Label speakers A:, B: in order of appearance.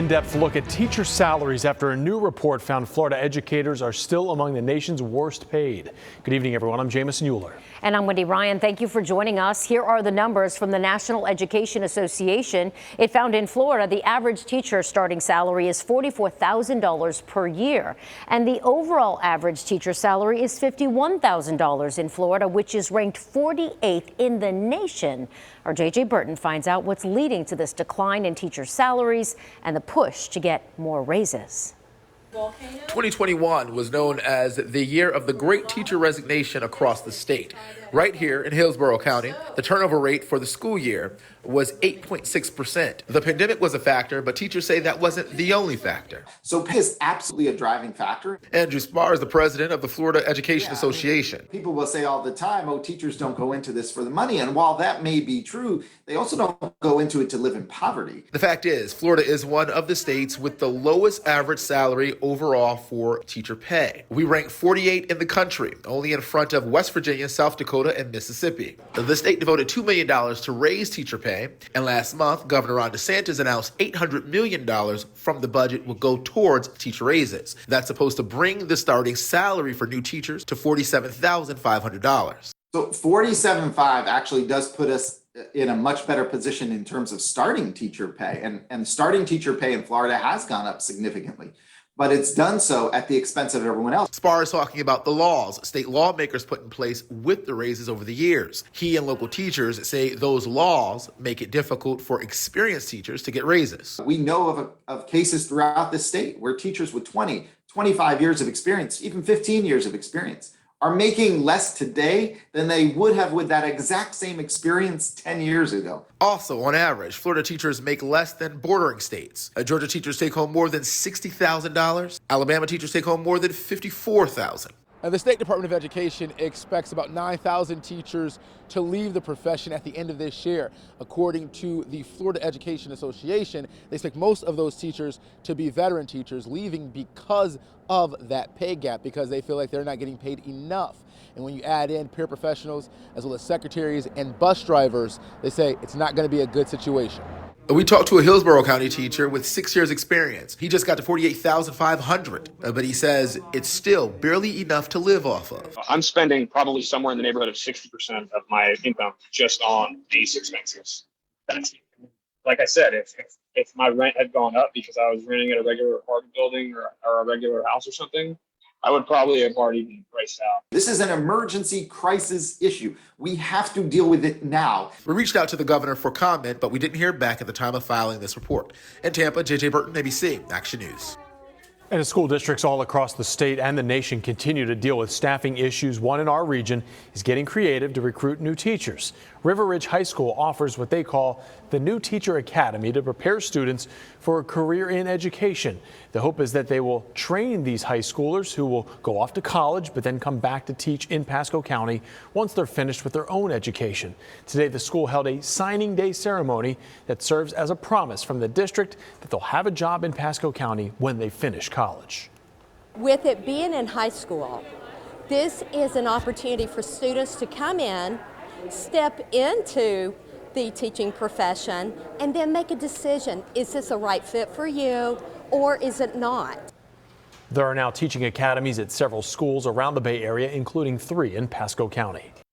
A: in-depth look at teacher salaries after a new report found Florida educators are still among the nation's worst paid. Good evening, everyone. I'm Jamison Euler.
B: And I'm Wendy Ryan. Thank you for joining us. Here are the numbers from the National Education Association. It found in Florida the average teacher starting salary is $44,000 per year. And the overall average teacher salary is $51,000 in Florida, which is ranked 48th in the nation. Our J.J. Burton finds out what's leading to this decline in teacher salaries and the push to get more raises.
C: 2021 was known as the year of the great teacher resignation across the state. Right here in Hillsborough County, the turnover rate for the school year was 8.6%. The pandemic was a factor, but teachers say that wasn't the only factor.
D: So pay is absolutely a driving factor.
C: Andrew Spar is the president of the Florida Education Association.
D: People will say all the time, oh, teachers don't go into this for the money. And while that may be true, they also don't go into it to live in poverty.
C: The fact is, Florida is one of the states with the lowest average salary overall for teacher pay. We rank 48 in the country, only in front of West Virginia, South Dakota, and Mississippi. The state devoted $2 million to raise teacher pay, and last month, Governor Ron DeSantis announced $800 million from the budget will go towards teacher raises. That's supposed to bring the starting salary for new teachers to $47,500.
D: So $47,500 actually does put us in a much better position in terms of starting teacher pay. And starting teacher pay in Florida has gone up significantly, but it's done so at the expense of everyone else.
C: Spar is talking about the laws state lawmakers put in place with the raises over the years. He and local teachers say those laws make it difficult for experienced teachers to get raises.
D: We know of cases throughout the state where teachers with 20, 25 years of experience, even 15 years of experience, are making less today than they would have with that exact same experience 10 years ago.
C: Also, on average, Florida teachers make less than bordering states. Georgia teachers take home more than $60,000. Alabama teachers take home more than $54,000.
E: The State Department of Education expects about 9,000 teachers to leave the profession at the end of this year. According to the Florida Education Association, they expect most of those teachers to be veteran teachers leaving because of that pay gap, because they feel like they're not getting paid enough. And when you add in paraprofessionals as well as secretaries and bus drivers, they say it's not going to be a good situation.
C: We talked to a Hillsborough County teacher with 6 years experience. He just got to $48,500, but he says it's still barely enough to live off of.
F: I'm spending probably somewhere in the neighborhood of 60% of my income just on these expenses. That's, like I said, if my rent had gone up because I was renting at a regular apartment building or a regular house or something, I would probably have already been priced out.
D: This is an emergency crisis issue. We have to deal with it now.
C: We reached out to the governor for comment, but we didn't hear back at the time of filing this report. In Tampa, J.J. Burton, ABC Action News.
A: And as school districts all across the state and the nation continue to deal with staffing issues, one in our region is getting creative to recruit new teachers. River Ridge High School offers what they call the New Teacher Academy to prepare students for a career in education. The hope is that they will train these high schoolers who will go off to college but then come back to teach in Pasco County once they're finished with their own education. Today, the school held a signing day ceremony that serves as a promise from the district that they'll have a job in Pasco County when they finish college.
G: With it being in high school, this is an opportunity for students to come in, step into the teaching profession, and then make a decision. Is this a right fit for you or is it not?
A: There are now teaching academies at several schools around the Bay Area, including 3 in Pasco County.